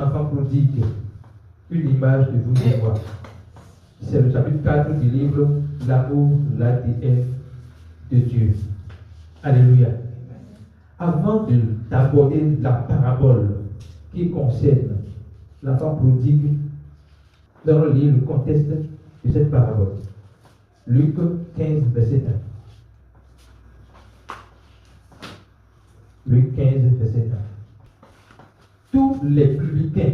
enfant prodigue, une image de vous et moi. C'est le chapitre 4 du livre L'amour, l'ADN de Dieu. Alléluia. Avant d'aborder la parabole qui concerne l'enfant prodigue, nous allons lire le contexte de cette parabole. Luc 15, verset 1. Luc 15, verset 1. Tous les publicains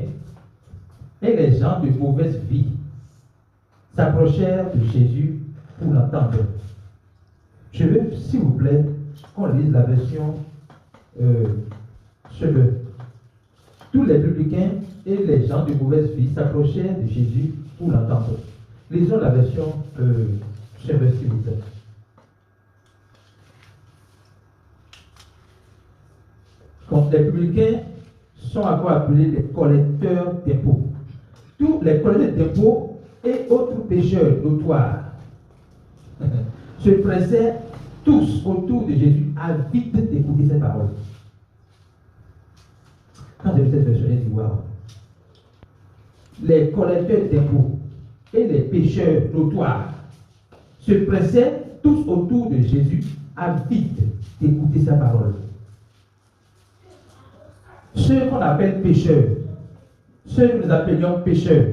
et les gens de mauvaise vie s'approchèrent de Jésus pour l'entendre. Je veux, s'il vous plaît, qu'on lise la version cheveux. Tous les publicains et les gens de mauvaise vie s'approchèrent de Jésus pour l'entendre. Lisons la version cheveux, s'il vous plaît. Donc, les publicains sont encore appelés les collecteurs d'impôts. Tous les collecteurs d'impôts et autres pécheurs notoires se pressaient tous autour de Jésus, avides d'écouter ses paroles. Quand j'ai vu cette version, j'ai dit waouh. Les collecteurs d'impôts et les pécheurs notoires se pressaient tous autour de Jésus, avides d'écouter sa parole. Ceux qu'on appelle pécheurs, ceux que nous appelions pécheurs,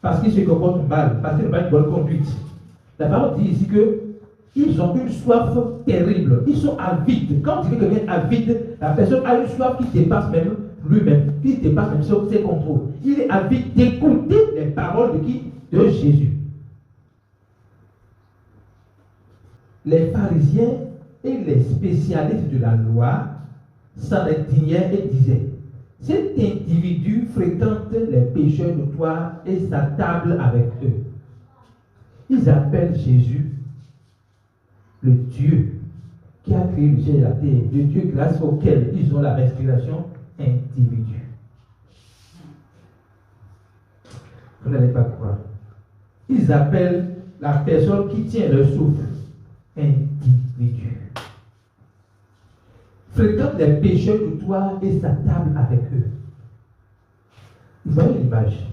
parce qu'ils se comportent mal, parce qu'ils n'ont pas une bonne conduite. La parole dit ici qu'ils ont une soif terrible, ils sont avides. Quand tu dis que quelqu'un est avide, la personne a une soif qui dépasse même lui-même, qui dépasse même ses contrôles. Il est avide d'écouter les paroles de qui? De Jésus. Les pharisiens et les spécialistes de la loi s'en indignaient et disaient: cet individu fréquente les pécheurs notoires et s'attable avec eux. Ils appellent Jésus le Dieu qui a créé le ciel et la terre, le Dieu grâce auquel ils ont la respiration individuelle. Vous n'allez pas croire. Ils appellent la personne qui tient le souffle individu. Fréquente les pécheurs notoires et s'attable avec eux. Vous voyez l'image.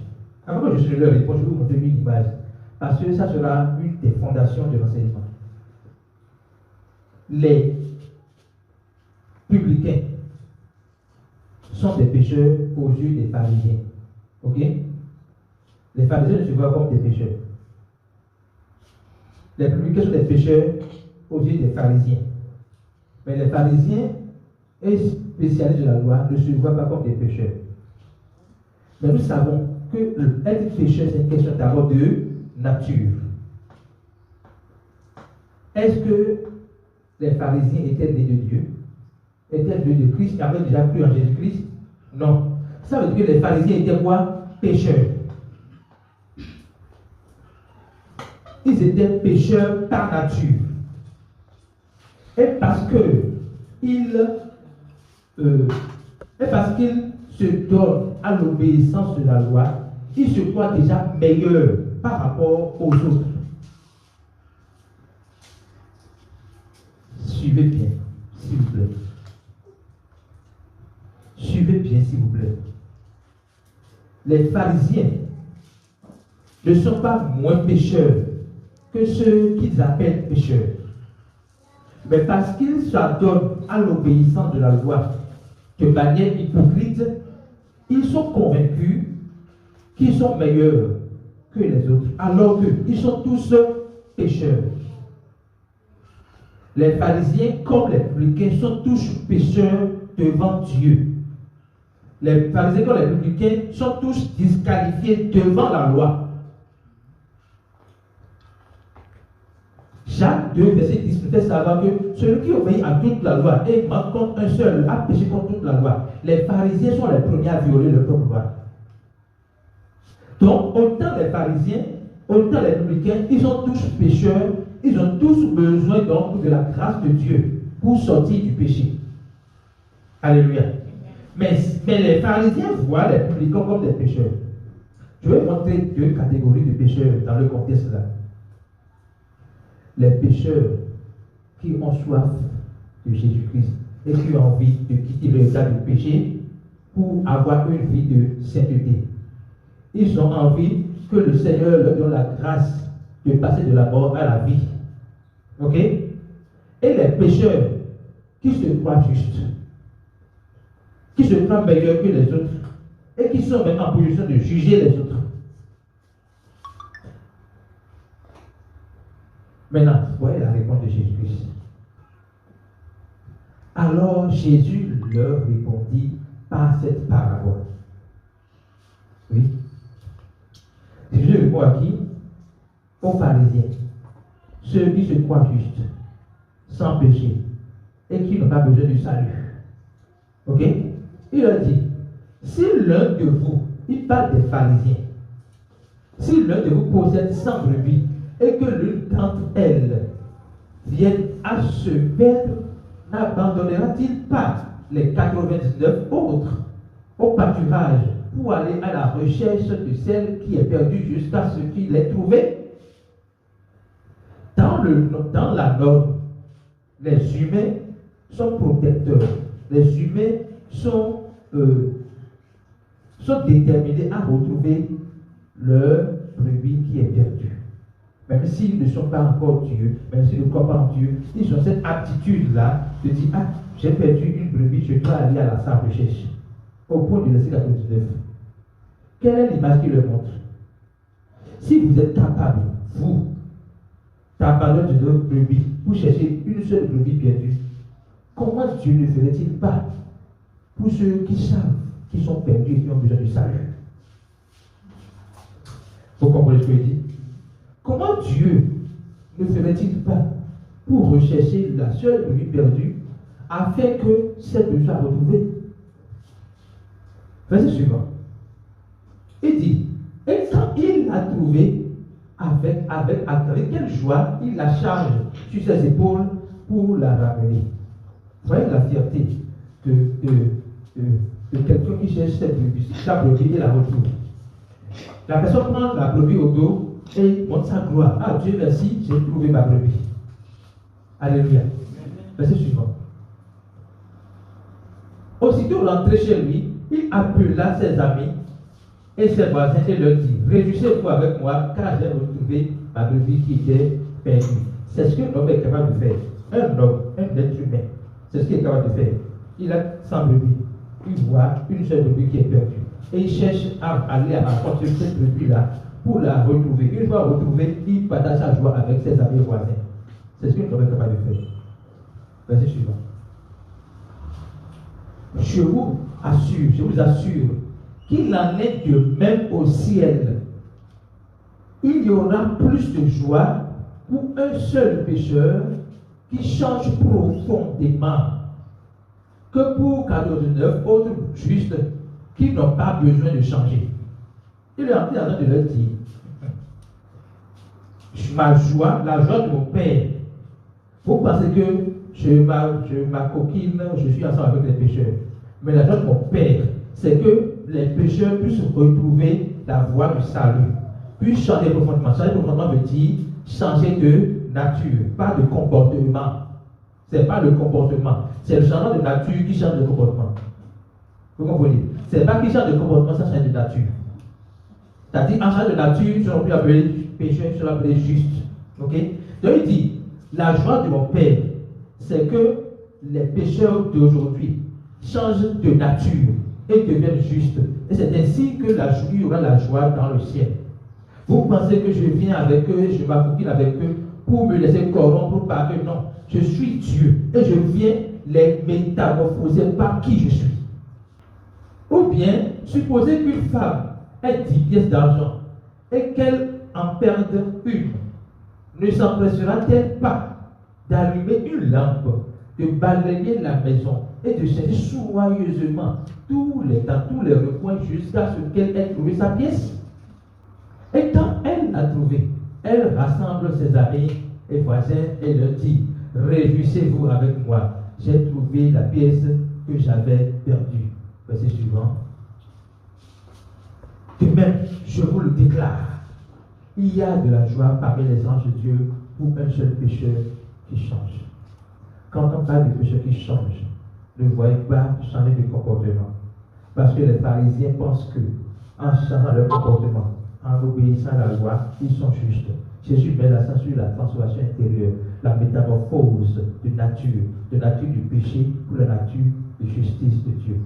Avant que je leur réponds, je vais vous montrer une image. Parce que ça sera une des fondations de l'enseignement. Les publicains sont des pécheurs aux yeux des pharisiens. Ok? Les pharisiens ne se voient comme des pécheurs. Les publicains sont des pécheurs aux yeux des pharisiens. Mais les pharisiens et spécialistes de la loi ne se voient pas comme des pécheurs. Mais nous savons que être pécheur, c'est une question d'abord de nature. Est-ce que les pharisiens étaient nés de Dieu? Étaient nés de Christ? Avaient déjà cru en Jésus-Christ? Non. Ça veut dire que les pharisiens étaient quoi? Pécheurs. Ils étaient pécheurs par nature. Et parce qu'ils se donnent à l'obéissance de la loi, ils se croient déjà meilleurs par rapport aux autres. Suivez bien, s'il vous plaît. Suivez bien, s'il vous plaît. Les pharisiens ne sont pas moins pécheurs que ceux qu'ils appellent pécheurs. Mais parce qu'ils s'adonnent à l'obéissance de la loi de manière hypocrite, ils sont convaincus qu'ils sont meilleurs que les autres, alors qu'ils sont tous pécheurs. Les pharisiens, comme les publicains, sont tous pécheurs devant Dieu. Les pharisiens, comme les publicains, sont tous disqualifiés devant la loi. Jacques 2, verset 10, nous fait savoir que celui qui obéit à toute la loi et manque contre un seul a péché contre toute la loi. Les pharisiens sont les premiers à violer leur propre loi. Donc, autant les pharisiens, autant les publicains, ils sont tous pécheurs, ils ont tous besoin donc de la grâce de Dieu pour sortir du péché. Alléluia. Mais les pharisiens voient les publicains comme des pécheurs. Je vais montrer deux catégories de pécheurs dans le contexte là. Les pécheurs qui ont soif de Jésus-Christ et qui ont envie de quitter le état de péché, pour avoir une vie de sainteté. Ils ont envie que le Seigneur leur donne la grâce de passer de la mort à la vie. Ok? Et les pécheurs qui se croient justes, qui se croient meilleurs que les autres, et qui sont même en position de juger les autres. Maintenant, voyez la réponse de Jésus-Christ. Alors Jésus leur répondit par cette parabole. Oui. Jésus répond à qui? Aux pharisiens, ceux qui se croient justes, sans péché, et qui n'ont pas besoin du salut. Ok? Il leur dit, si l'un de vous, il parle des pharisiens, si l'un de vous possède 100 brebis, et que l'une d'entre elles vienne à se perdre, n'abandonnera-t-il pas les 99 autres au pâturage pour aller à la recherche de celle qui est perdue jusqu'à ce qu'il ait trouvé? Dans la norme, les humains sont protecteurs. Les humains sont déterminés à retrouver leur brebis qui est perdue. Même s'ils ne sont pas encore Dieu, même s'ils ne croient pas en Dieu, ils ont cette attitude-là de dire, ah, j'ai perdu une brebis, je dois aller à sa recherche. Au point de laisser 99. Quelle est l'image qui le montre? Si vous êtes capable, vous, d'abandonner de votre brebis pour chercher une seule brebis perdue, comment Dieu ne ferait-il pas pour ceux qui savent qu'ils sont perdus et qui ont besoin du salut? Vous comprenez ce que je dis? Comment Dieu ne ferait-il pas pour rechercher la seule brebis perdue afin que cette brebis soit retrouvée? Verset suivant. Il dit, et quand il l'a trouvée, avec quelle joie il la charge sur ses épaules pour la ramener. Vous voyez la fierté de quelqu'un qui cherche cette brebis, sa brebis et la retrouve. La personne prend la brebis au dos et montre sa gloire. Ah Dieu merci, j'ai trouvé ma brebis. Alléluia. Verset suivant. Aussitôt rentré chez lui, il appela ses amis et ses voisins et leur dit, réjouissez-vous avec moi car j'ai retrouvé ma brebis qui était perdue. C'est ce que l'homme est capable de faire. Un homme, un être humain, c'est ce qu'il est capable de faire. Il a 100 brebis. Il voit une seule brebis qui est perdue. Et il cherche à aller à la rencontre de cette brebis-là pour la retrouver. Une fois retrouvée, il partage sa joie avec ses amis et voisins. C'est ce que l'homme est capable de faire. Verset suivant. Je vous assure, qu'il en est de même au ciel. Il y aura plus de joie pour un seul pécheur qui change profondément que pour 49 autres justes qui n'ont pas besoin de changer. Il est en train de leur dire, ma joie, la joie de mon Père, vous pensez que je m'acoquine, je suis ensemble avec les pécheurs. Mais la joie de mon Père, c'est que les pécheurs puissent retrouver la voie du salut, puissent changer profondément. Changer profondément veut dire changer de nature, pas de comportement. Ce n'est pas le comportement, c'est le changement de nature qui change de comportement. Vous comprenez? Ce n'est pas qu'il change de comportement, ça change de nature. C'est-à-dire, en changeant de nature, ils ne seront plus appelés pécheurs, ils seront appelés justes. Ok? Donc il dit, la joie de mon Père, c'est que les pécheurs d'aujourd'hui changent de nature et deviennent justes. Et c'est ainsi que il y aura la joie dans le ciel. Vous pensez que je viens avec eux, je m'acoquine avec eux pour me laisser corrompre par eux? Non. Je suis Dieu et je viens les métamorphoser par qui je suis. Ou bien, supposez qu'une femme ait 10 pièces d'argent et qu'elle en perde une. Ne s'empressera-t-elle pas d'allumer une lampe, de balayer la maison et de chercher soigneusement dans tous les recoins jusqu'à ce qu'elle ait trouvé sa pièce? Et quand elle l'a trouvée, elle rassemble ses amis et voisins et leur dit, réjouissez-vous avec moi, j'ai trouvé la pièce que j'avais perdue. Verset suivant. De même, je vous le déclare, il y a de la joie parmi les anges de Dieu pour un seul pécheur qui change. Quand on parle de pécheur qui change, ne voyez pas changer de comportement. Parce que les pharisiens pensent que, en changeant leur comportement, en obéissant à la loi, ils sont justes. Jésus met l'accent sur la transformation intérieure, la métamorphose de nature du péché pour la nature de justice de Dieu.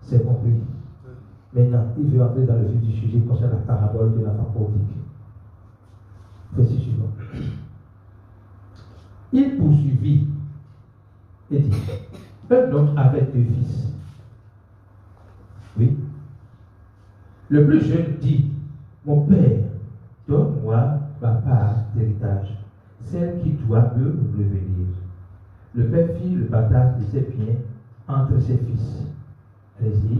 C'est compris. Maintenant, il veut entrer dans le vif du sujet concernant la parabole de l'enfant prodigue. Verset suivant. Il poursuivit et dit, un homme avait 2 fils. Oui. Le plus jeune dit, mon père, donne-moi ma part d'héritage, celle qui doit me revenir. Le père fit le partage de ses biens entre ses fils. Allez-y.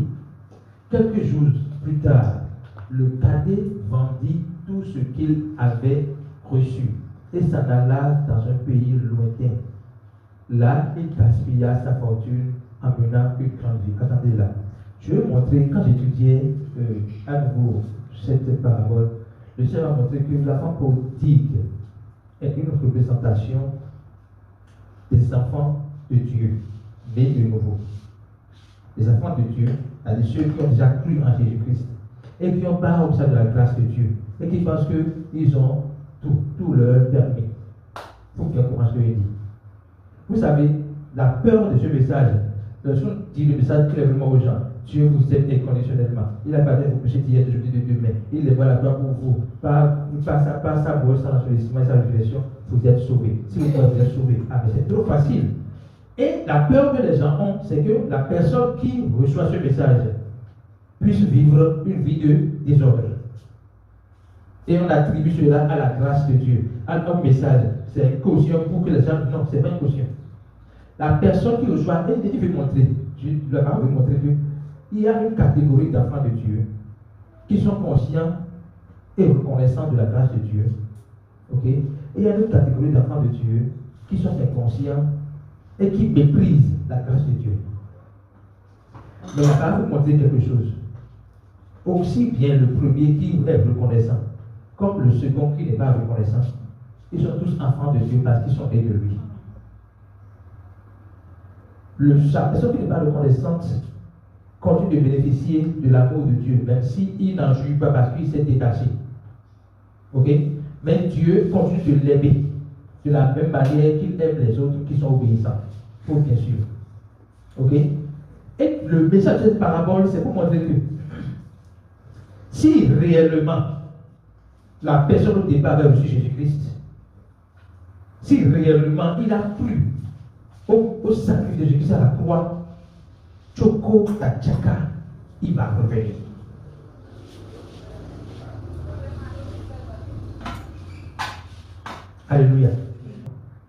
Quelques jours plus tard, le cadet vendit tout ce qu'il avait reçu et s'en alla dans un pays lointain. Là, il gaspilla sa fortune en menant une grande vie. Attendez là. Je vais vous montrer, quand j'étudiais à nouveau cette parabole, le Seigneur m'a montré que l'enfant prodigue est une représentation des enfants de Dieu, nés de nouveau. Les enfants de Dieu, c'est-à-dire ceux qui ont déjà cru en Jésus-Christ et qui n'ont pas observé de la grâce de Dieu et qui pensent qu'ils ont tout leur permis. Il faut bien comprendre ce que je dis. Vous savez, la peur de ce message, lorsqu'on dit le message clairement aux gens, Dieu vous aime inconditionnellement. Il a pardonné vos péchés d'hier, d'aujourd'hui, de demain. Il les voit la gloire pour vous. Par sa mort, sans l'ensevelissement et sa résurrection, vous êtes sauvés. Si vous pouvez, vous êtes sauvés. Ah, mais c'est trop facile. Et la peur que les gens ont, c'est que la personne qui reçoit ce message puisse vivre une vie de désordre. Et on attribue cela à la grâce de Dieu. À un message, c'est une caution pour que les gens... Non, ce n'est pas une caution. La personne qui reçoit, il veut montrer, la parole veut montrer qu'il y a une catégorie d'enfants de Dieu qui sont conscients et reconnaissants de la grâce de Dieu. Ok? Et il y a une catégorie d'enfants de Dieu qui sont inconscients et qui méprisent la grâce de Dieu. Mais la parole veut montrer quelque chose. Aussi bien le premier qui est reconnaissant, comme le second qui n'est pas reconnaissant, ils sont tous enfants de Dieu parce qu'ils sont nés de lui. La personne qui n'est pas reconnaissante continue de bénéficier de l'amour de Dieu, même s'il n'en jouit pas parce qu'il s'est détaché. Ok? Mais Dieu continue de l'aimer de la même manière qu'il aime les autres qui sont obéissants. Faut bien sûr. Ok? Et le message de cette parabole, c'est pour montrer que si réellement la personne au départ avait reçu Jésus-Christ, si réellement il a cru au sacrifice de Jésus-Christ à la croix, Choko Tachaka, il va revenir. Alléluia.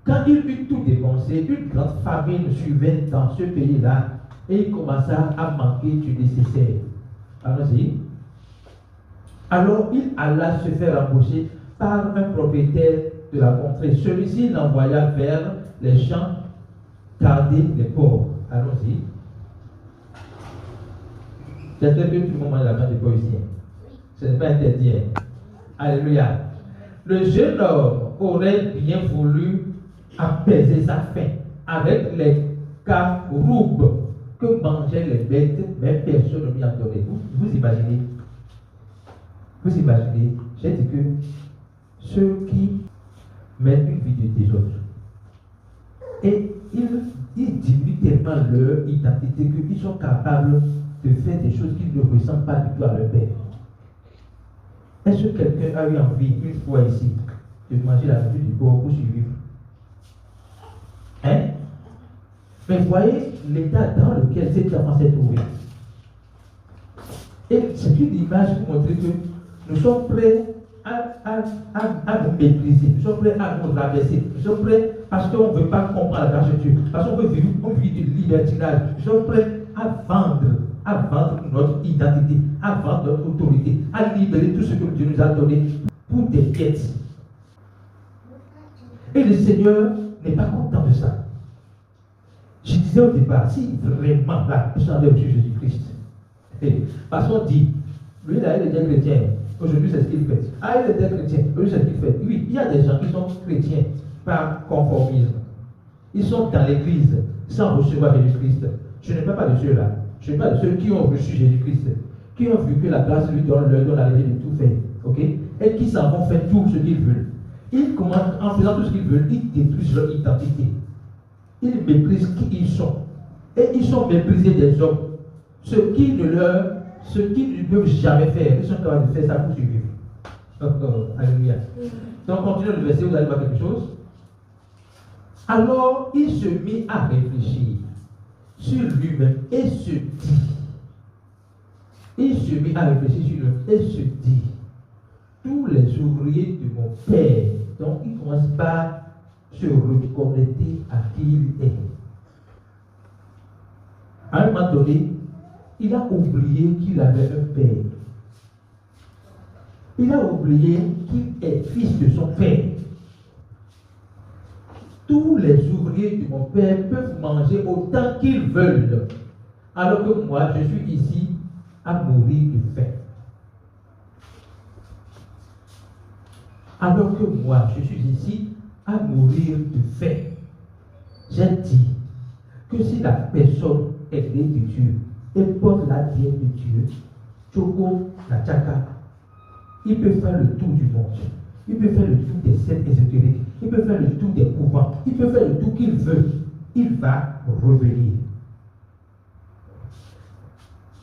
Quand il eut tout dépensé, une grande famine survint dans ce pays-là et il commença à manquer du nécessaire. Allons-y. Alors il alla se faire embaucher par un propriétaire de la contrée. Celui-ci l'envoya vers les champs garder les pauvres. Allons-y. J'espère que tout le monde mange la main des pauvres ici. Ce n'est pas interdit. Alléluia. Le jeune homme aurait bien voulu apaiser sa faim avec les caroubes que mangeaient les bêtes, mais personne ne lui en donnait. Vous imaginez? Vous imaginez? J'ai dit que ceux qui mènent une vie de désordre, et ils diminuent tellement leur identité qu'ils sont capables de faire des choses qui ne ressemblent pas du tout à leur père. Est-ce que quelqu'un a eu envie, une fois ici, de manger la nourriture du pauvre pour survivre? Hein? Mais voyez l'état dans lequel cet enfant s'est trouvé. Et c'est une image pour montrer que nous sommes prêts à nous mépriser, nous sommes prêts à nous rabaisser, nous sommes prêts parce qu'on ne veut pas comprendre la grâce de Dieu, parce qu'on veut vivre une vie de libertinage, nous sommes prêts à vendre notre identité, à vendre notre autorité, à libérer tout ce que Dieu nous a donné pour des quêtes. Et le Seigneur n'est pas content de ça. Je disais au départ, si vraiment la personne avait reçu Jésus-Christ, parce qu'on dit, lui là, il était chrétien, aujourd'hui c'est ce qu'il fait. Ah, il était chrétien, aujourd'hui c'est ce qu'il fait. Oui, il y a des gens qui sont chrétiens par conformisme. Ils sont dans l'église sans recevoir Jésus-Christ. Je ne parle pas de ceux-là. Je parle de ceux qui ont reçu Jésus-Christ, qui ont vu que la grâce lui donne la liberté de tout faire, ok? Et qui s'en vont faire tout ce qu'ils veulent. Ils commencent, en faisant tout ce qu'ils veulent, ils détruisent leur identité. Ils méprisent qui ils sont. Et ils sont méprisés des hommes. Ce qu'ils ne peuvent jamais faire, ils sont capables de faire ça pour survivre. Alléluia. Donc, continuez le verset, vous allez voir quelque chose. Alors, il se mit à réfléchir sur lui-même et se dit. Il se mit à réfléchir sur lui-même et se dit. Tous les ouvriers de mon père, donc il commence par se reconnecter à qui il est. À un moment donné, il a oublié qu'il avait un père. Il a oublié qu'il est fils de son père. Tous les ouvriers de mon père peuvent manger autant qu'ils veulent, alors que moi, je suis ici à mourir de faim. Alors que moi, je suis ici à mourir de faim. J'ai dit que si la personne est née de Dieu et porte la vie de Dieu, Choco, la Tchaka, il peut faire le tour du monde. Il peut faire le tour des sectes ésotériques. Il peut faire le tour des couvents. Il peut faire le tour qu'il veut. Il va revenir.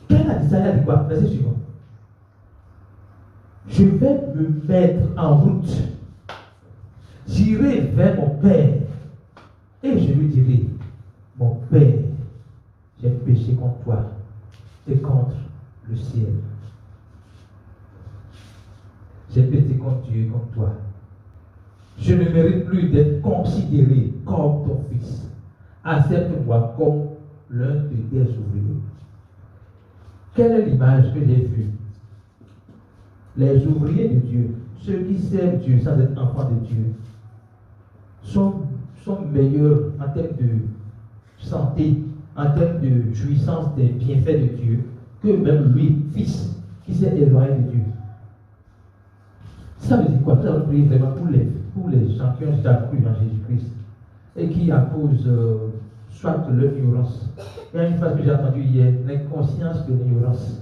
Quel a dit ça? Il a dit quoi? Verset suivant. Je vais me mettre en route. J'irai vers mon Père. Et je lui dirai, mon Père, j'ai péché contre toi et contre le ciel. J'ai péché contre Dieu et contre toi. Je ne mérite plus d'être considéré comme ton fils. Accepte-moi comme l'un de tes ouvriers. Quelle est l'image que j'ai vue? Les ouvriers de Dieu, ceux qui servent Dieu sans être enfants de Dieu, sont meilleurs en termes de santé, en termes de jouissance des bienfaits de Dieu, que même lui, fils, qui s'est éloigné de Dieu. Ça veut dire quoi? Nous allons prier vraiment pour les gens qui ont déjà cru en Jésus-Christ et qui, à cause soit de leur ignorance, il y a une phrase que j'ai entendue hier, l'inconscience de l'ignorance.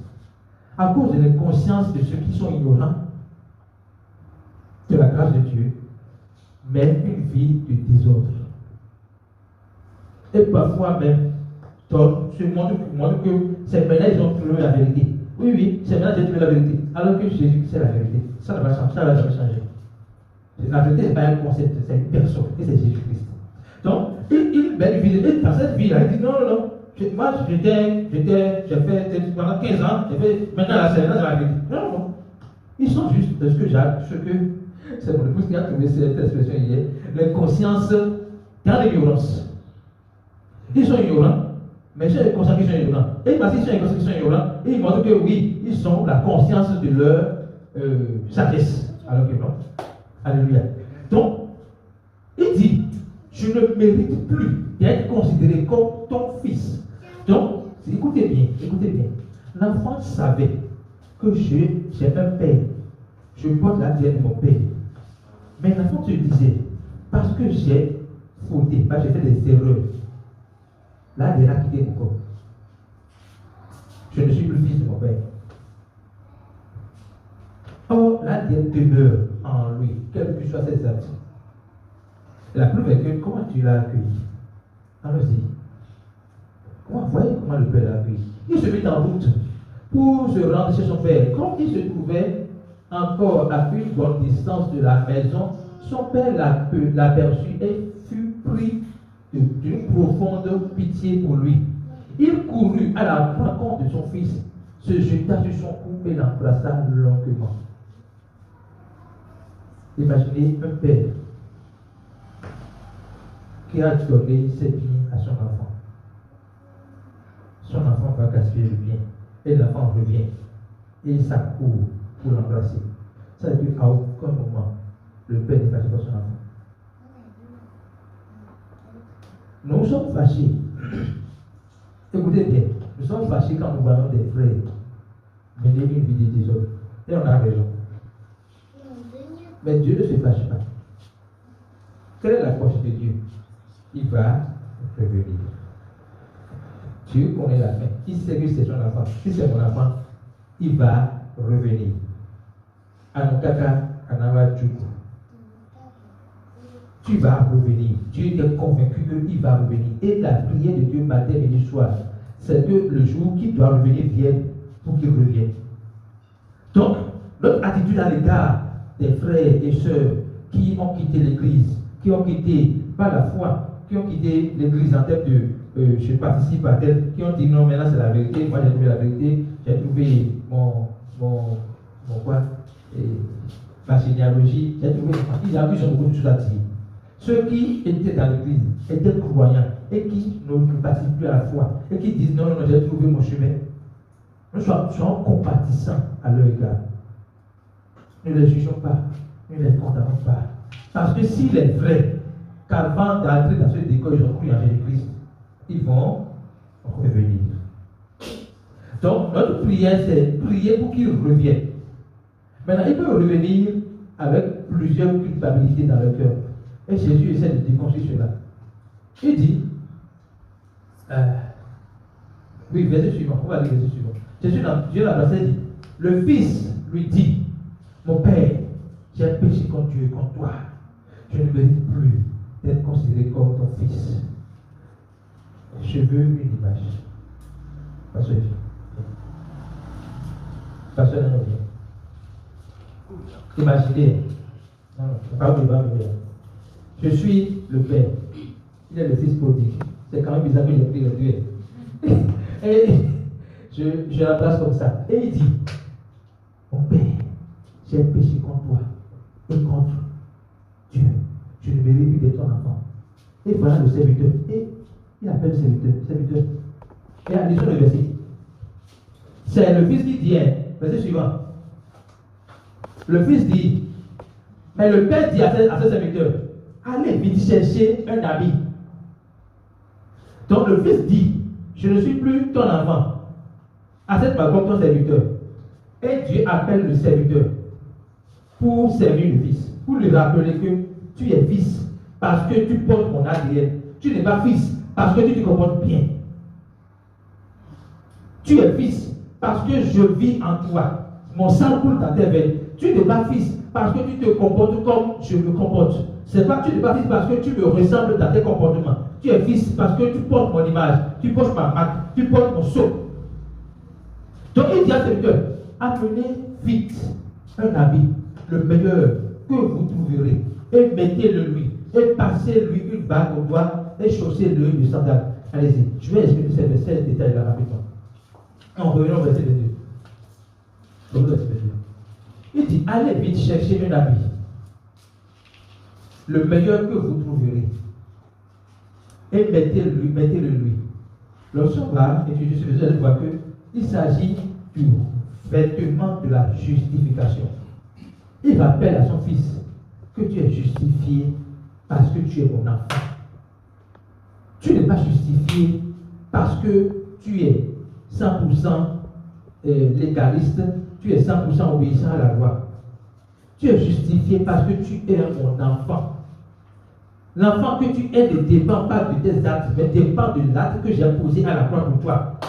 À cause de l'inconscience de ceux qui sont ignorants de la grâce de Dieu, mènent une vie de désordre. Et parfois même, se montre que c'est maintenant qu'ils ont trouvé la vérité. Oui, c'est maintenant qu'ils ont trouvé la vérité. Alors que Jésus, c'est la vérité. Ça ne va changer, ça ne va jamais changer. La vérité, ce n'est pas un concept, c'est une personne, et c'est Jésus-Christ. Donc, il mène une vie, et dans cette vie-là, il dit non. Moi, j'ai fait pendant 15 ans, maintenant c'est la vérité. Non. Ils sont juste de ce que c'est mon épouse qui a trouvé cette expression hier, l'inconscience dans l'ignorance. Ils sont ignorants, mais j'ai conscience qu'ils sont ignorants. Et parce qu'ils sont conscients qu'ils sont ignorants, ils montrent que oui, ils ont la conscience de leur sagesse. Alors que non. Alléluia. Donc, il dit, je ne mérite plus d'être considéré comme ton fils. Donc, écoutez bien. L'enfant savait que j'ai un père. Je porte la vie de mon père. Mais l'enfant se disait, parce que j'ai fauté, parce que j'ai fait des erreurs, là, il a quitté mon corps. Je ne suis plus fils de mon père. Or, la demeure en lui, quelles que soient ses actions. La preuve est que comment tu l'as accueilli? Allons-y. Voyez comment le père l'a accueilli. Il se mit en route pour se rendre chez son père. Quand il se trouvait encore à une bonne distance de la maison, son père l'aperçut et fut pris d'une profonde pitié pour lui. Il courut à la rencontre de son fils, se jeta sur son cou et l'embrassa longuement. Imaginez un père qui a donné ses biens à son enfant. Son enfant va gaspiller le bien. Et l'enfant revient. Et il s'accourt pour l'embrasser. Ça veut dire qu'à aucun moment, le père n'est fâché pour son enfant. Nous sommes fâchés. Écoutez bien, nous sommes fâchés quand nous voyons des frères mener une vie de désordre. Et on a raison. Mais Dieu ne se fâche pas. Quelle est l'approche de Dieu? Il va revenir. Dieu connaît la fin. Il sait que c'est son enfant. Si c'est mon enfant, il va revenir. Anokaka, Anawa Djougou. Tu vas revenir. Dieu est convaincu qu'il va revenir. Et la prière de Dieu matin, midi, soir, c'est que le jour qu'il doit revenir vienne pour qu'il revienne. Donc, notre attitude à l'égard des frères et sœurs qui ont quitté l'église, qui ont quitté, pas la foi, qui ont quitté l'église en termes de je participe à tel, qui ont dit non, maintenant c'est la vérité, moi j'ai trouvé la vérité, j'ai trouvé ma généalogie, j'ai trouvé, ils ont beaucoup de choses à dire. Ceux qui étaient dans l'église, étaient croyants, et qui ne participent plus à la foi, et qui disent non, non, j'ai trouvé mon chemin, nous soyons compatissants à leur égard. Ne les jugeons pas, ne les condamnons pas. Parce que s'il est vrai qu'avant d'entrer dans ce décor, ils ont cru en Jésus-Christ, ils vont revenir. Donc, notre prière, c'est prier pour qu'ils reviennent. Maintenant, ils peuvent revenir avec plusieurs culpabilités dans leur cœur. Et Jésus essaie de déconstruire cela. Il dit, oui, verset suivant, on va lire verset suivant. Jésus, dans Dieu la passé, dit, le Fils lui dit, mon Père, j'ai péché contre Dieu et contre toi. Je ne mérite plus d'être considéré comme ton fils. Je veux une image. Pasteur, Pasteur, non, imaginez. Non, pas oublier. Je suis le Père. Il est le fils prodigue. C'est quand même bizarre que j'ai pris le Dieu. Et je la place comme ça. Et il dit, mon Père, j'ai péché contre toi et contre Dieu. Je ne mérite plus d'être ton enfant. Et voilà le serviteur. Et il appelle le serviteur. Et à lisons le verset. C'est le fils qui dit, verset suivant. Le fils dit, mais le père dit à ses serviteurs, allez vite chercher un ami. Donc le fils dit, je ne suis plus ton enfant. À cette comme ton serviteur. Et Dieu appelle le serviteur pour servir le fils, pour lui rappeler que tu es fils parce que tu portes mon ADN. Tu n'es pas fils parce que tu te comportes bien. Tu es fils parce que je vis en toi. Mon sang coule dans tes veines. Tu n'es pas fils parce que tu te comportes comme je me comporte. C'est pas que tu n'es pas fils parce que tu me ressembles dans tes comportements. Tu es fils parce que tu portes mon image, tu portes ma marque, tu portes mon sceau. Donc il dit à ses serviteurs, amenez vite un habit, le meilleur que vous trouverez, et mettez-le lui, et passez-lui une bague au doigt, et chaussez-le de sandales. Allez-y, je vais expliquer ces détails-là rapidement. En revenant au verset 22. Il dit, allez vite chercher un habit, le meilleur que vous trouverez, et mettez-le lui. Lorsqu'on va étudier ce verset, on voit qu'il s'agit du vêtement de la justification. Il rappelle à son fils que tu es justifié parce que tu es mon enfant. Tu n'es pas justifié parce que tu es 100% légaliste, tu es 100% obéissant à la loi. Tu es justifié parce que tu es mon enfant. L'enfant que tu es ne dépend pas de tes actes, mais dépend de l'acte que j'ai posé à la croix pour toi.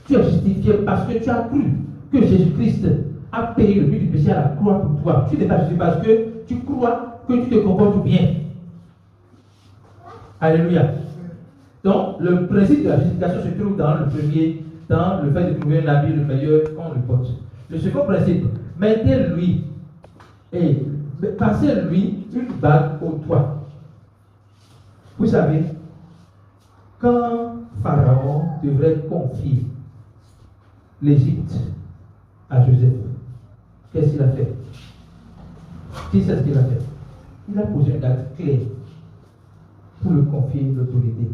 Tu es justifié parce que tu as cru que Jésus-Christ a payé le prix du péché à la croix pour toi. Tu n'es pas justifié parce que tu crois que tu te comportes bien. Alléluia. Donc, le principe de la justification se trouve dans le premier, dans le fait de trouver un habit le meilleur qu'on le porte. Le second principe, mettez-lui et passez-lui une bague au doigt. Vous savez, quand Pharaon devrait confier l'Égypte à Joseph, qu'est-ce qu'il a fait? Qui sait ce qu'il a fait? Il a posé une date claire pour lui confier l'autorité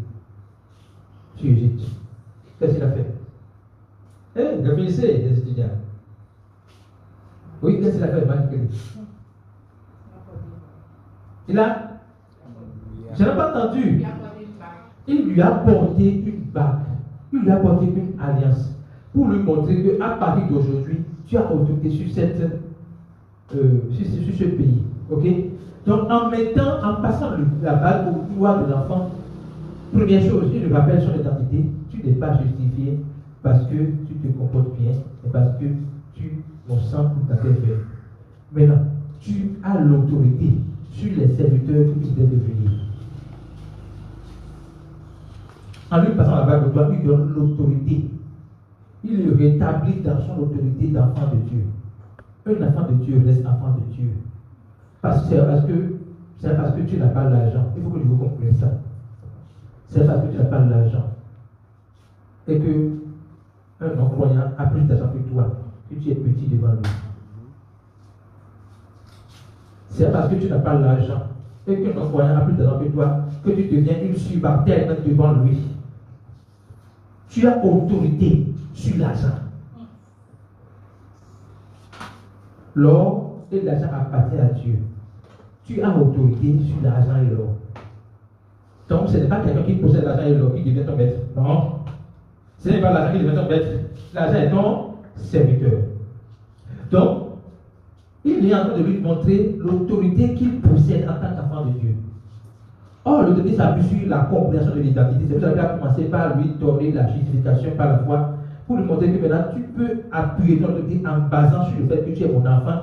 sur l'Égypte. Qu'est-ce qu'il a fait? Réfléchissez, les étudiants. Oui, qu'est-ce qu'il a fait, Marie-Claire? Je n'ai pas entendu. Il lui a porté une bague. Il lui a porté une alliance pour lui montrer qu'à partir d'aujourd'hui, tu as autorité sur ce pays. Ok? Donc, en passant la bague au doigt de l'enfant, première chose, il rappelle son identité. Tu n'es pas justifié parce que tu te comportes bien et parce que tu consens tout à fait bien. Maintenant, tu as l'autorité sur les serviteurs que tu devais devenir. En lui passant la bague au doigt, il donne l'autorité. Il le rétablit dans son autorité d'enfant de Dieu. Un enfant de Dieu reste enfant de Dieu. C'est parce que tu n'as pas l'argent. Il faut que vous compreniez ça. C'est parce que tu n'as pas l'argent. Et que un non-croyant a plus d'argent que toi, que tu es petit devant lui. C'est parce que tu n'as pas l'argent et qu'un non-croyant a plus d'argent que toi, que tu deviens une subalterne devant lui. Tu as autorité sur l'argent. L'or et l'argent appartiennent à Dieu. Tu as autorité sur l'argent et l'or. Donc ce n'est pas quelqu'un qui possède l'argent et l'or qui devient ton maître. Non. Ce n'est pas l'argent qui devient ton maître. L'argent est ton serviteur. Donc, il est en train de lui montrer l'autorité qu'il possède en tant qu'enfant de Dieu. Or, l'autorité s'appuie sur la compréhension de l'identité. C'est pour ça qu'il a commencé par lui donner la justification par la foi, pour lui montrer que maintenant tu peux appuyer ton autorité en basant sur le fait que tu es mon enfant,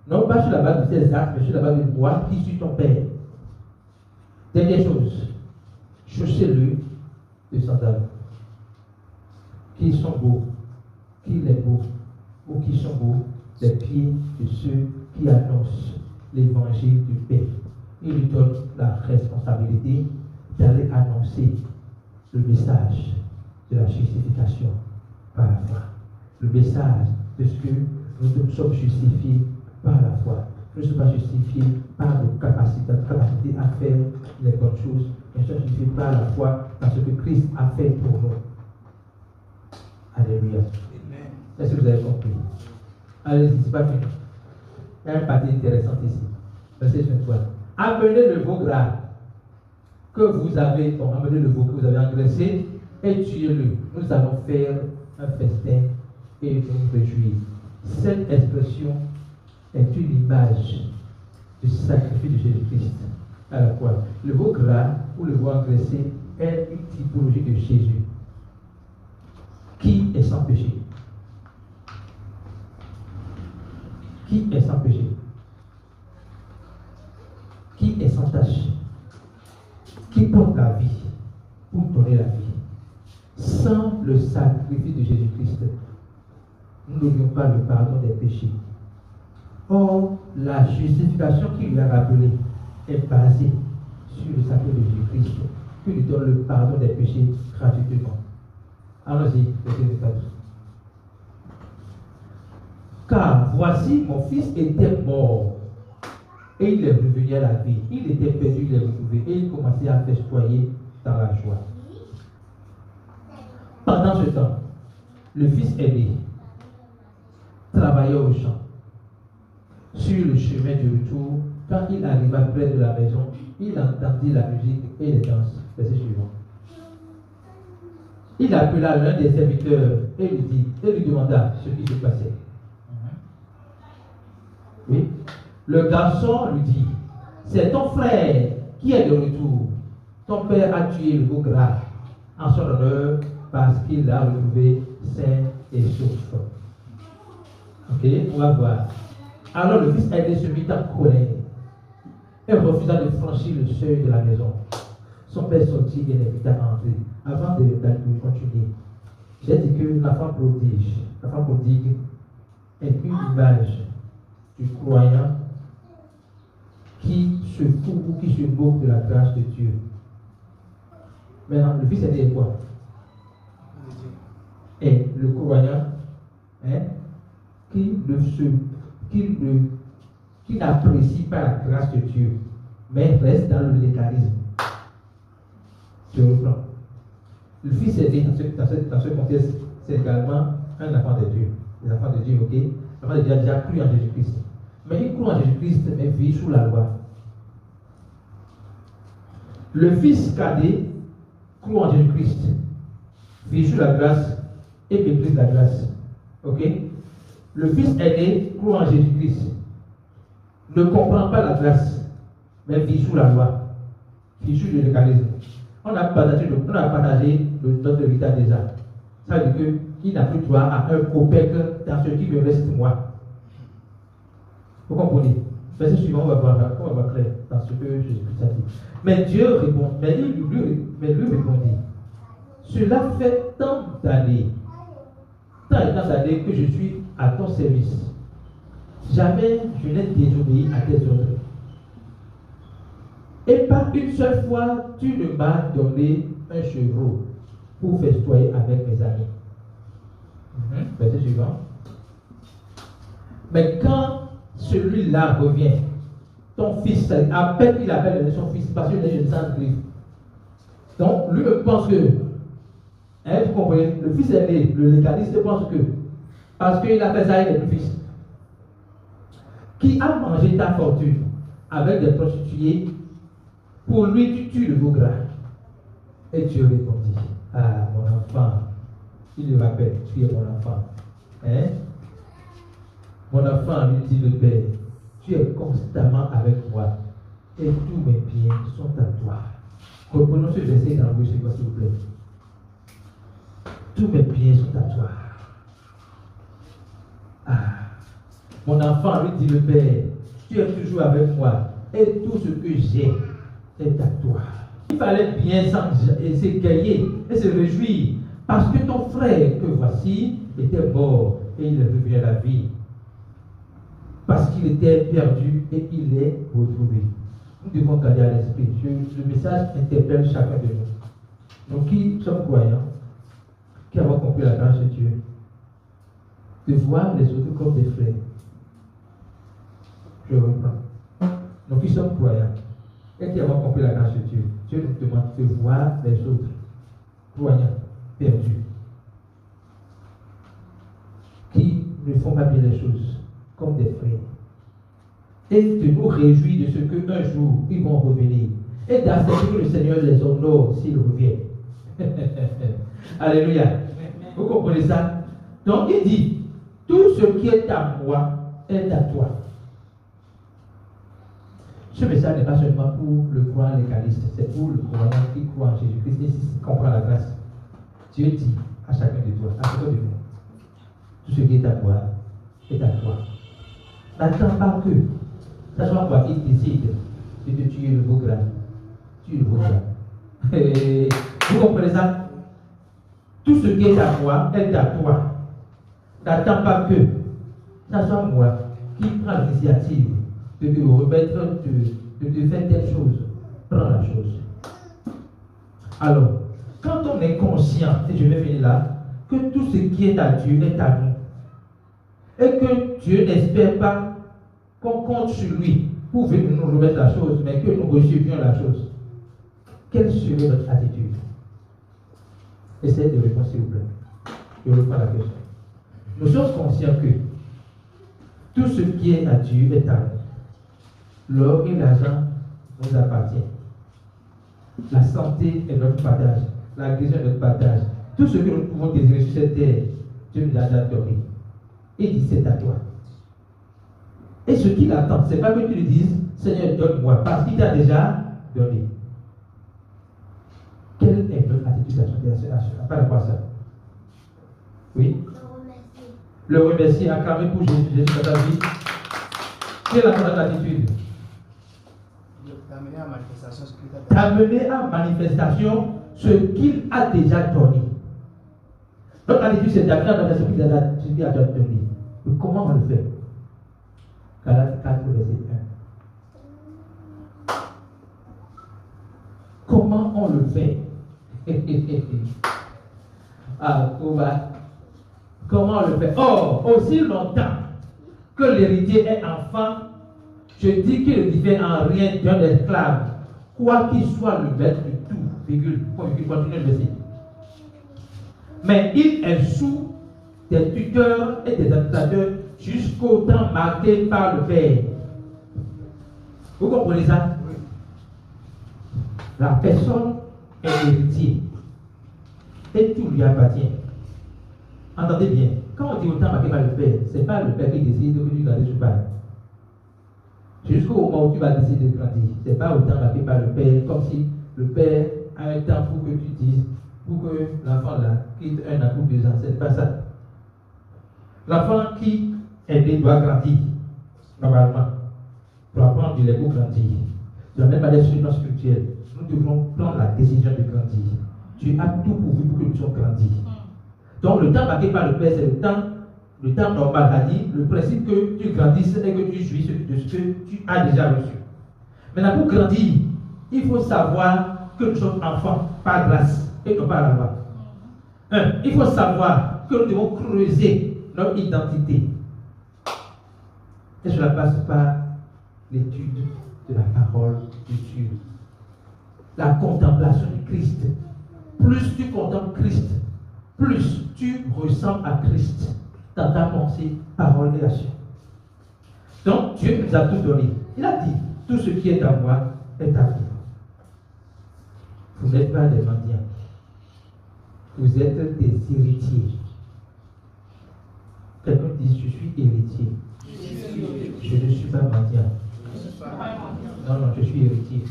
non pas sur la base de tes actes, mais sur la base de moi qui suis ton père. Dernière chose, chaussez-le de sandales. Qui sont beaux, qui les beaux, ou qui sont beaux, les pieds de ceux qui annoncent l'évangile du Père. Il lui donne la responsabilité d'aller annoncer le message de la justification par la foi. Le message de ce que nous sommes justifiés par la foi. Nous ne sommes pas justifiés par nos capacités à faire les bonnes choses, mais nous sommes justifiés par la foi, parce que Christ a fait pour nous. Alléluia. Est-ce que vous avez compris? Allez-y, c'est pas fini. Il y a un parti intéressant ici. Verset 23. Amenez le veau gras que vous avez, amenez le veau que vous avez engraissé et tuez-le. Nous allons faire un festin et nous réjouir. Cette expression est une image du sacrifice de Jésus-Christ à la croix. Le veau gras ou le veau engraissé est une typologie de Jésus qui est sans péché. Qui est sans péché? Qui est sans tâche? Qui porte la vie pour donner la vie? Sans le sacrifice de Jésus-Christ, nous n'aurions pas le pardon des péchés. Or, la justification qu'il lui a rappelée est basée sur le sacrifice de Jésus-Christ, qui lui donne le pardon des péchés gratuitement. Allons-y, verset 4. Car voici, mon fils était mort et il est revenu à la vie. Il était perdu, il est retrouvé et il commençait à festoyer dans la joie. Pendant ce temps, le fils aîné travaillait au champ. Sur le chemin du retour, quand il arriva près de la maison, il entendit la musique et les danses. Verset suivant. Il appela l'un des serviteurs et lui demanda ce qui se passait. Oui. Le garçon lui dit, c'est ton frère qui est de retour. Ton père a tué le veau gras en son honneur parce qu'il l'a retrouvé sain et sauf. Ok, on va voir. Alors le fils aîné se mit en colère et refusa de franchir le seuil de la maison. Son père sortit et l'invita à entrer. Avant de continuer, j'ai dit que l'enfant prodigue est une image du croyant qui se fout ou qui se moque de la grâce de Dieu. Maintenant, le fils aîné est quoi? Et le croyant qui n'apprécie pas la grâce de Dieu, mais reste dans le légalisme. Je reprends. Le fils aîné, dans ce contexte, c'est également un enfant de Dieu. Les enfants de Dieu, ok? L'enfant de Dieu a déjà cru en Jésus-Christ. Mais il croit en Jésus-Christ, mais vit sous la loi. Le fils cadet croit en Jésus-Christ, vit sous la grâce et méprise la grâce. Ok? Le fils aîné croit en Jésus-Christ, ne comprend pas la grâce, mais vit sous la loi, vit sous le légalisme. on a partagé notre héritage déjà. Ça veut dire qu'il n'a plus droit à un copec dans ce qui me reste moi. Vous comprenez? Verset suivant, on va voir clair dans ce que Jésus-Christ a dit. Mais Dieu répond, mais lui répondit, cela fait tant d'années que je suis à ton service. Jamais je n'ai désobéi à tes ordres. Et pas une seule fois, tu ne m'as donné un chevreau pour festoyer avec mes amis. Verset suivant. Mais quand celui-là revient, ton fils, à peine il appelle son fils, parce qu'il est sans griffe. Donc, lui pense que, vous comprenez, le fils est né, le légaliste pense que, parce qu'il a fait ça, il est le fils. Qui a mangé ta fortune avec des prostituées, pour lui tu tues le veau gras. Et Dieu répondit, ah mon enfant, il lui rappelle, tu es mon enfant. Hein? Mon enfant, lui dit le Père, tu es constamment avec moi et tous mes biens sont à toi. Reprenons ce verset dans le bouche, s'il vous plaît. Tous mes biens sont à toi. Ah, mon enfant, lui dit le Père, tu es toujours avec moi et tout ce que j'ai est à toi. Il fallait bien s'égayer et se réjouir parce que ton frère que voici était mort et il est revenu à la vie. Parce qu'il était perdu et il est retrouvé. Nous devons garder à l'esprit. Le message interpelle chacun de nous. Nous qui sommes croyants, qui avons compris la grâce de Dieu, de voir les autres comme des frères. Je reprends. Nous qui sommes croyants et qui avons compris la grâce de Dieu, Dieu nous demande de voir les autres croyants perdus, qui ne font pas bien les choses, comme des frères, et de nous réjouir de ce qu'un jour ils vont revenir, et d'accepter que le Seigneur les honore s'ils reviennent. Alléluia. Vous comprenez ça? Donc il dit, tout ce qui est à moi est à toi. Ce message n'est pas seulement pour le croyant légaliste, c'est pour le croyant qui croit en Jésus-Christ et qui comprend la grâce. Dieu dit à chacun de toi, à chacun de nous, tout ce qui est à moi est à toi. N'attends pas que ça soit moi qui décide de te tuer le veau gras. Tue le veau gras. Vous comprenez ça? Tout ce qui est à moi est à toi. N'attends pas que ça soit moi qui prend l'initiative de te remettre, de te faire telle chose. Prends la chose. Alors, quand on est conscient, et je vais finir là, que tout ce qui est à Dieu est à nous, et que Dieu n'espère pas qu'on compte sur lui pour venir nous remettre la chose, mais que nous recevions la chose, quelle serait notre attitude? Essayez de répondre s'il vous plaît. Je reprends la question. Nous sommes conscients que tout ce qui est à Dieu est à nous. L'or et l'argent nous appartient. La santé est notre partage. La guérison est notre partage. Tout ce que nous pouvons désirer sur cette terre, Dieu nous a déjà donné. Et il dit, c'est à toi. Et ce qu'il attend, ce n'est pas que tu lui dises, Seigneur, donne-moi, parce qu'il t'a déjà donné. Quelle est notre attitude par rapport à ça? Oui? Le remercier, acclamer pour Jésus dans ta vie. Quelle est notre attitude? T'amener à manifestation ce qu'il a déjà donné. Notre attitude, c'est d'amener à manifestation ce qu'il a déjà donné. Mais comment on le fait? Galates 4, verset 1. Comment on le fait? Comment on le fait? Or, aussi longtemps que l'héritier est enfant, je dis qu'il ne diffère en rien d'un esclave, quoi qu'il soit le maître de tout, continue le verset. Mais il est sous des tuteurs et des administrateurs jusqu'au temps marqué par le Père. Vous comprenez ça? Oui. La personne est héritier et tout lui appartient. Entendez bien, quand on dit au temps marqué par le Père, ce n'est pas le Père qui décide que tu gardes sous paille. Jusqu'au moment où tu vas décider de grandir. Ce n'est pas au temps marqué par le Père, comme si le Père à un temps pour que tu dises, pour que l'enfant là quitte un an ou 2 ans. Ce n'est pas ça. L'enfant qui est né doit grandir, normalement, pour apprendre du Lego grandir. De la même manière sur le plan spirituel, nous devons prendre la décision de grandir. Tu as tout pourvu pour que nous puissions grandir. Donc le temps marqué par le Père, c'est le temps normal, c'est-à-dire le principe que tu grandisses et que tu jouisses de ce que tu as déjà reçu. Maintenant, pour grandir, il faut savoir que nous sommes enfants par grâce et non par la loi. Il faut savoir que nous devons creuser notre identité. Et cela passe par l'étude de la parole de Dieu. La contemplation du Christ. Plus tu contemples Christ, plus tu ressembles à Christ dans ta pensée, parole et action. Donc Dieu nous a tout donné. Il a dit, tout ce qui est à moi est à vous. Vous n'êtes pas des mendiants. Vous êtes des héritiers. Quelqu'un dit, je suis héritier. Je ne suis pas mendiant. Non, je suis héritier.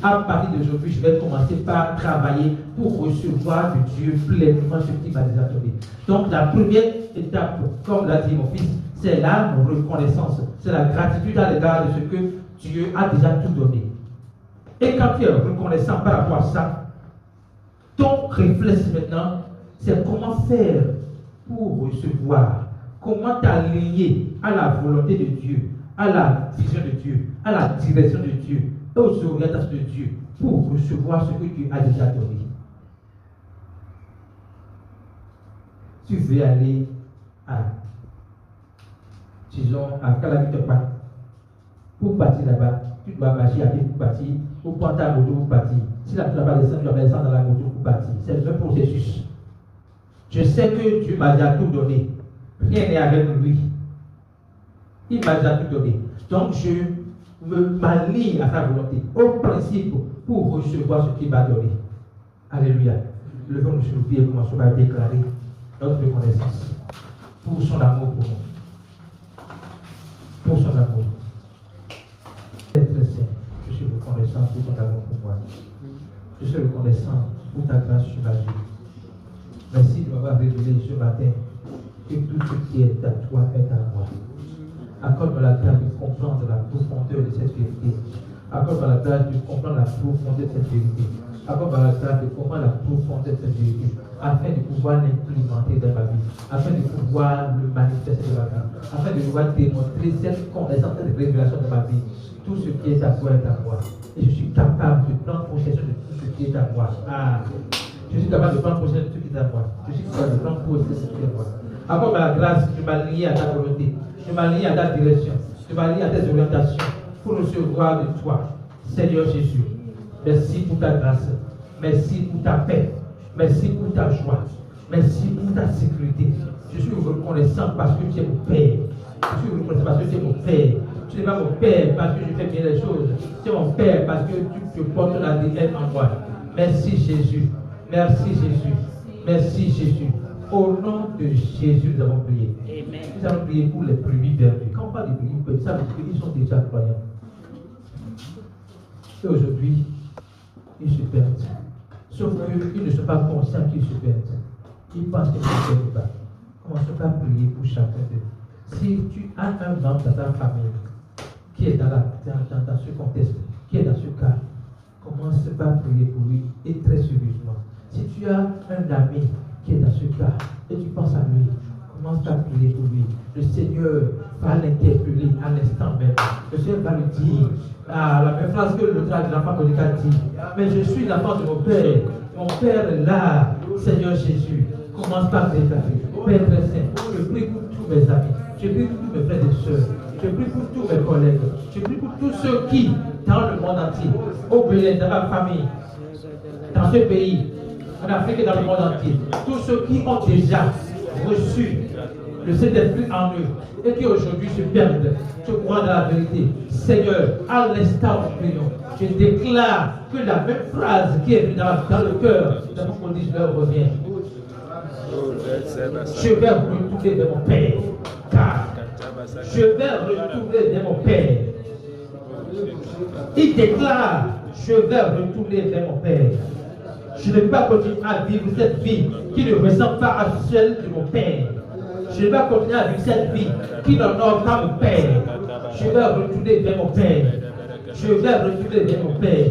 À partir d'aujourd'hui, je vais commencer par travailler pour recevoir de Dieu pleinement ce qu'il m'a déjà donné. Donc la première étape, comme l'a dit mon fils, c'est la reconnaissance. C'est la gratitude à l'égard de ce que Dieu a déjà tout donné. Et quand tu es reconnaissant par rapport à ça, ton réflexe maintenant, c'est comment faire pour recevoir, comment t'aligner à la volonté de Dieu, à la vision de Dieu, à la direction de Dieu, et aux orientations de Dieu, pour recevoir ce que Dieu a déjà donné. Tu veux aller à, disons, à Calavite-Pat, pour partir là-bas, tu dois marcher à pied pour partir, ou prendre ta moto pour partir. Si la moto va descendre, tu dois descendre dans la moto pour partir. C'est le même processus. Je sais que Dieu m'a déjà tout donné. Rien n'est avec lui. Il m'a déjà tout donné. Donc je m'aligne à sa volonté, au principe, pour recevoir ce qu'il m'a donné. Alléluia. Levons-nous sur le pied et commençons à déclarer notre reconnaissance pour son amour pour nous. Pour son amour. Être saint, je suis reconnaissant pour ton amour pour moi. Je suis reconnaissant pour ta grâce sur ma vie. Merci de m'avoir révélé ce matin que tout ce qui est à toi est à moi. Accorde-moi la grâce de comprendre la profondeur de cette vérité. Accorde-moi la grâce de comprendre la profondeur de cette vérité. Accorde-moi la grâce de comprendre la profondeur de cette vérité, afin de pouvoir l'implémenter dans ma vie, afin de pouvoir le manifester dans ma vie, afin de pouvoir démontrer cette connaissance, cette révélation de ma vie. Tout ce qui est à toi est à moi. Et je suis capable de prendre possession de tout ce qui est à moi. Je suis capable de prendre possession de tout ce qui est à moi. Je suis capable de prendre possession de ce qui est à moi. Accorde-moi la grâce de m'aligner à ta volonté, de m'aligner à ta direction, de m'aligner à tes orientations, pour recevoir de toi, Seigneur Jésus. Merci pour ta grâce. Merci pour ta paix. Merci pour ta joie. Merci pour ta sécurité. Je suis reconnaissant parce que tu es mon Père. Je suis reconnaissant parce que tu es mon Père. Tu n'es pas mon Père parce que je fais bien les choses. Tu es mon Père parce que tu portes l'ADN en moi. Merci Jésus. Merci Jésus. Merci Jésus. Au nom de Jésus, nous avons prié. Amen. Nous avons prié pour les brebis perdues. Quand on parle de brebis perdues, ça veut dire qu'ils sont déjà croyants. Et aujourd'hui, ils se perdent. Sauf qu'ils ne sont pas conscients qu'ils se perdent. Ils pensent qu'ils ne se perdent pas. Commençons par prier pour chacun d'eux. Si tu as un membre dans ta famille qui est dans ce contexte, qui est dans ce cas, commence par prier pour lui et très sérieusement. Si tu as un ami qui est dans ce cas et tu penses à lui, commence par prier pour lui. Le Seigneur va l'interpeller à l'instant même. Le Seigneur va lui dire, la même phrase que le frère de l'enfant prodigal dit, mais je suis l'enfant de mon Père. Mon Père est là, Seigneur Jésus. Commence par déclarer, Père très saint, je prie pour tous mes amis, je prie pour tous mes frères et sœurs, je prie pour tous mes collègues, je prie pour tous ceux qui, dans le monde entier, au Bénin, dans ma famille, dans ce pays, en Afrique et dans le monde entier, tous ceux qui ont déjà reçu le Saint-Esprit en eux et qui aujourd'hui se perdent, je crois dans la vérité. Seigneur, à l'instant où nous prions, je déclare que la même phrase qui est venue dans le cœur de mon prodige leur revient. Je vais retourner vers mon Père, car je vais retourner vers mon Père. Il déclare Je vais retourner vers mon Père. Je ne vais pas continuer à vivre cette vie qui ne ressemble pas à celle de mon Père. Je ne vais pas continuer à vivre cette vie qui n'honore pas mon Père. Je vais retourner vers mon Père. Je vais retourner vers mon Père.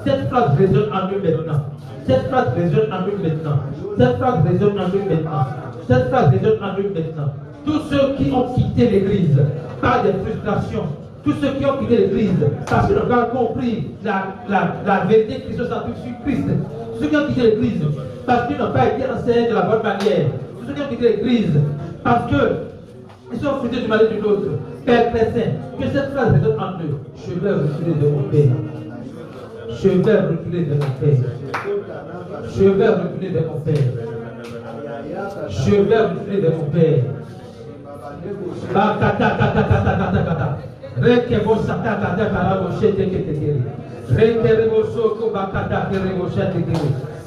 Cette phrase résonne en nous maintenant. Cette phrase résonne en nous maintenant. Cette phrase résonne en nous maintenant. Cette phrase résonne en nous maintenant. Tous ceux qui ont quitté l'église par des frustrations, tous ceux qui ont quitté l'église parce qu'ils n'ont pas compris la vérité christocentrique sur Christ, tous ceux qui ont quitté l'église parce qu'ils n'ont pas été enseignés de la bonne manière, tous ceux qui ont quitté l'église parce qu'ils sont frustrés du mal de l'autre, Père très saint, que cette phrase résonne en eux. Je vais reculer de mon Père. Je vais reculer de mon Père. Je vais reculer de mon Père. Je vais reculer de mon Père.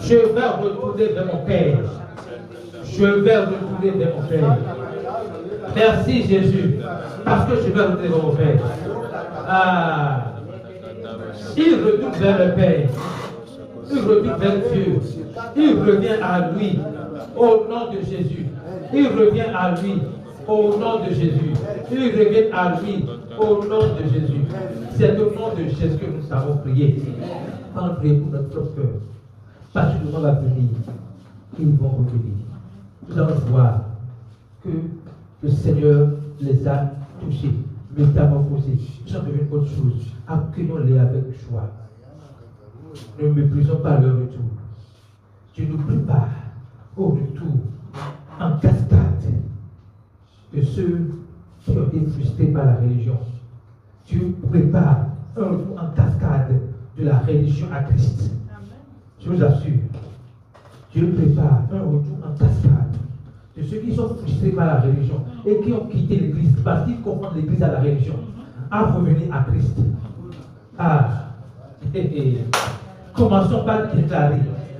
Je vais retourner vers mon Père. Je vais retourner vers mon Père. Merci Jésus, parce que je vais retourner vers mon Père. Il retourne vers le Père. Il retourne vers Dieu. Il revient à lui au nom de Jésus. Il revient à lui au nom de Jésus. Il revient à lui au nom de Jésus. C'est au nom de Jésus que nous savons prier. Quand prier pour notre propre cœur, parce que le moment va venir, ils vont revenir. Nous allons voir que le Seigneur les a touchés, métamorphosés. Ils sont devenus autre chose. Accueillons-les avec joie. Ne méprisons pas leur retour. Tu nous prépares au retour en cascade de ceux qui ont été frustrés par la religion. Tu prépares un retour en cascade de la religion à Christ. Je vous assure. Dieu prépare un retour en cascade de ceux qui sont frustrés par la religion et qui ont quitté l'église parce qu'ils confondent l'église à la religion, à revenir à Christ. Commençons par déclarer: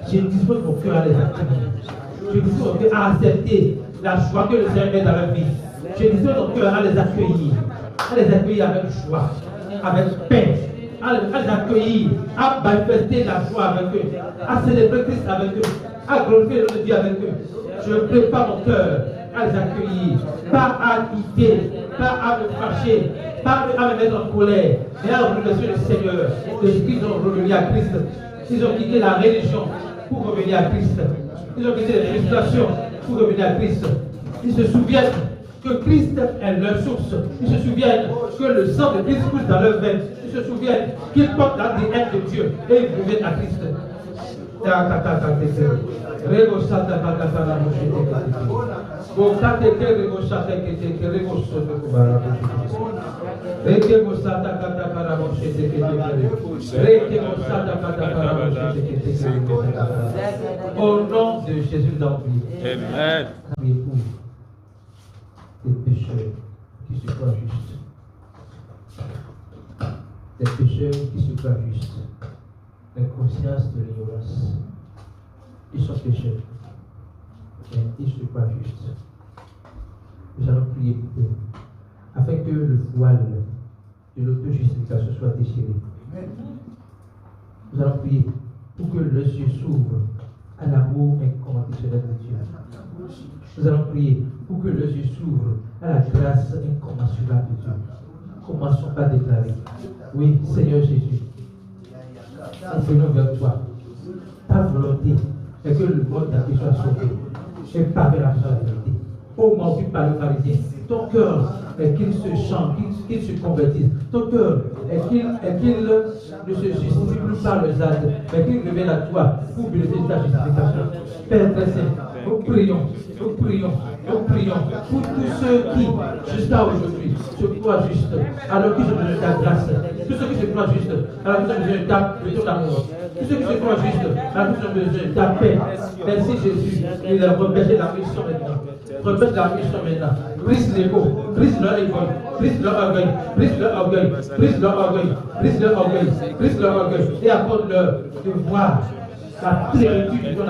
je dispose mon cœur à les accueillir. Je dispose mon cœur à accepter la joie que le Seigneur met dans leur vie. Je dispose mon cœur à les accueillir avec joie, avec paix, à les accueillir, à manifester la joie avec eux, à célébrer Christ avec eux, à glorifier le nom de Dieu avec eux. Je prépare mon cœur à les accueillir, pas à douter, pas à me fâcher, pas à me mettre en colère, mais à remercier le Seigneur de ce qu'ils ont revenu à Christ. Ils ont quitté la religion pour revenir à Christ. Ils ont quitté les situations pour revenir à Christ. Ils se souviennent que Christ est leur source. Ils se souviennent que le sang de Christ coule dans leurs veines. Ils se souviennent qu'ils portent l'ADN de Dieu et ils reviennent à Christ. Au nom de Jésus d'Empire. Amen. Des pécheurs qui se croient justes. Des pécheurs qui se croient justes. L'inconscience de l'ignorance. Ils sont pécheurs. Mais ils se croient justes. Nous allons prier pour eux. Afin que le voile de l'auto-justification soit déchiré. Nous allons prier pour que leurs yeux s'ouvrent à l'amour inconditionnel de Dieu. Nous allons prier pour que leurs yeux s'ouvrent à la grâce incommensurable de Dieu. Commençons par déclarer: oui, Seigneur Jésus, nous venons vers toi. Ta volonté est que le monde entier soit sauvé et pas vers la vérité. Ô menti par le pharisien, ton cœur est qu'il se chante, qu'il se convertisse. Ton cœur est qu'il ne se justifie plus par le ZAD, mais qu'il revienne à toi pour bénéficier de ta justification. Père très saint, nous prions pour tous ceux qui, jusqu'à aujourd'hui, se croient justes, alors qu'ils ont besoin de ta grâce. Tous ceux qui se croient justes, alors qu'ils ont besoin de ton amour. Tous ceux qui se croient justes, alors qu'ils ont besoin de ta paix. Merci Jésus, il a repêché la mission maintenant. Repêche la mission maintenant. Brise l'ego, brise leur égoïsme, brise leur orgueil, brise leur orgueil, brise leur orgueil, brise leur orgueil, brise leur orgueil, et accorde-leur de voir la plénitude de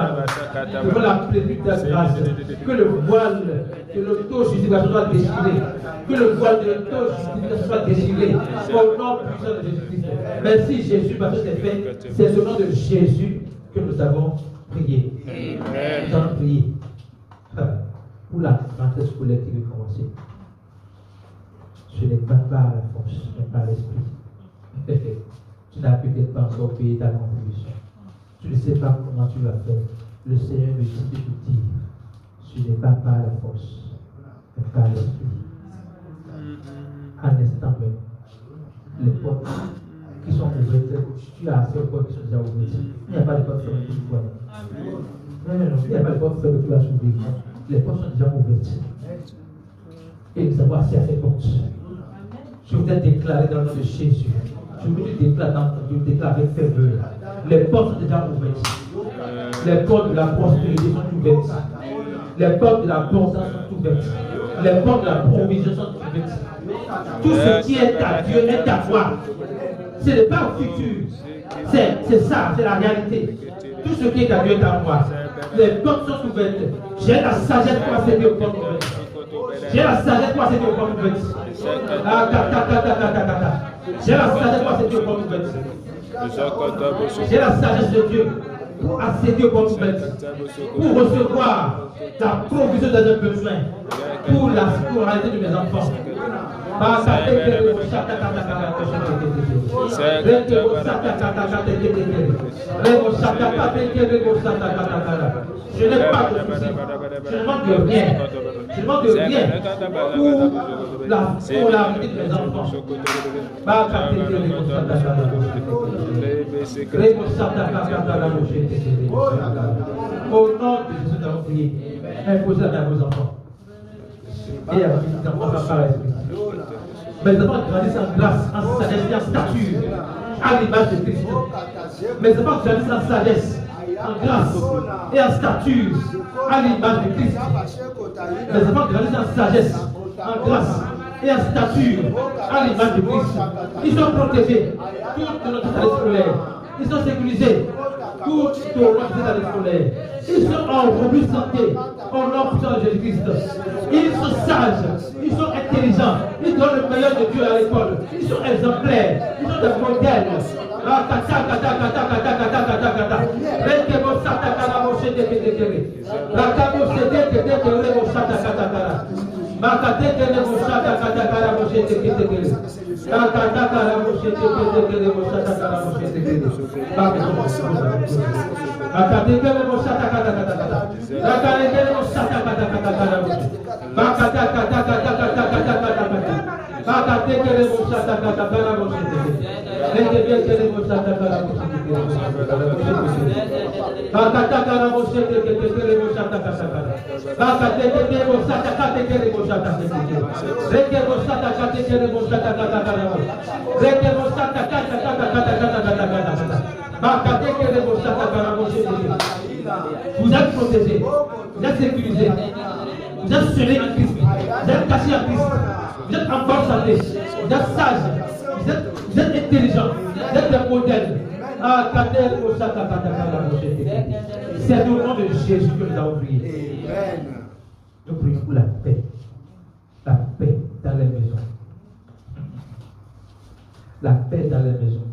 la plénitude de la grâce, que le voile de l'auto-justification soit déchiré, que le voile de l'auto-justification soit déchiré, au nom puissant de Jésus-Christ. Merci Jésus, parce que c'est au nom de Jésus que nous avons prié. Nous avons prié pour la rentrée scolaire qui veut commencer. Ce n'est pas par la force, mais par l'esprit. Tu n'as peut-être pas encore payé ta contribution. Tu ne sais pas comment tu vas faire. Le Seigneur me dit de te dire, ce n'est pas par la force, mais par l'esprit. À l'instant même, les portes qui sont ouvertes, tu as assez de portes qui sont déjà ouvertes. Il n'y a pas de portes fermées que tu vois. Non, il n'y a pas de portes fermées que tu vas s'ouvrir. Les portes sont déjà ouvertes. Et nous avons assez à ces portes. Je voudrais déclarer dans le nom de Jésus. Je voudrais déclarer avec ferveur. Les portes sont déjà ouvertes. Les portes de la prospérité sont ouvertes. Les portes de la bonté sont ouvertes. Les portes de la provision sont ouvertes. Tout ce qui est à Dieu est à toi. Ce n'est pas le futur. C'est ça, c'est la réalité. Tout ce qui est à Dieu est à moi. Les portes sont ouvertes. J'ai la sagesse pour accéder aux portes ouvertes. J'ai la sagesse pour accéder aux portes ouvertes. J'ai la sagesse pour accéder aux portes ouvertes. J'ai la sagesse de Dieu pour accéder aux portes ouvertes. Pour recevoir la provision de nos besoins. Pour la scolarité de mes enfants. Je n'ai pas de soucis. Je ne manque de rien. Je ne manque de rien pour la scolarité de mes enfants. Au nom de Jésus, nous avons prié. Imposez la main à vos enfants. Et à vos enfants, par l'esprit. Mes enfants grandissent en grâce, en sagesse et en stature, à l'image de Christ. Mes enfants grandissent en sagesse, en grâce et en stature, à l'image de Christ. Mes enfants grandissent en sagesse, en grâce et en stature, à l'image de Christ. Ils sont protégés toute notre année scolaire. Ils sont sécurisés toute notre année scolaire. Ils sont en robuste santé, au nom puissant de Jésus-Christ. Ils sont sages, ils sont intelligents, ils donnent le meilleur de Dieu à l'école. Ils sont exemplaires, ils sont des modèles. Vous êtes protégés, vous êtes sécurisés, vous êtes scellés en Christ, vous êtes cachés en Christ, vous êtes en bonne santé, vous êtes sages, vous êtes intelligents, vous êtes des modèles. C'est au nom de Jésus que nous avons prié. Nous prions pour la paix dans les maisons. La paix dans les maisons.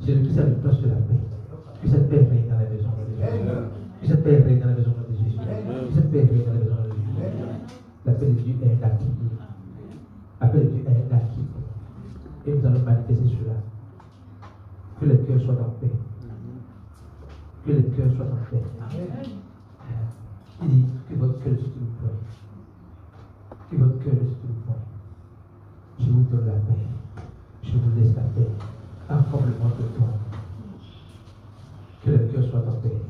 Jésus-Christ est le prince de la paix. Que cette paix règne dans les maisons de Jésus. Que cette paix règne dans les maisons de Jésus. Que cette paix règne dans les maisons de Jésus. La paix de Dieu est acquis. La paix de Dieu est acquis. Et nous allons manifester cela. Que les cœurs soient en paix. Que les cœurs soient en paix. Il dit que votre cœur se trouve point. Que votre cœur se trouve point. Je vous donne la paix. Je vous laisse la paix. Accorde-moi de toi. Que le cœur soit en paix.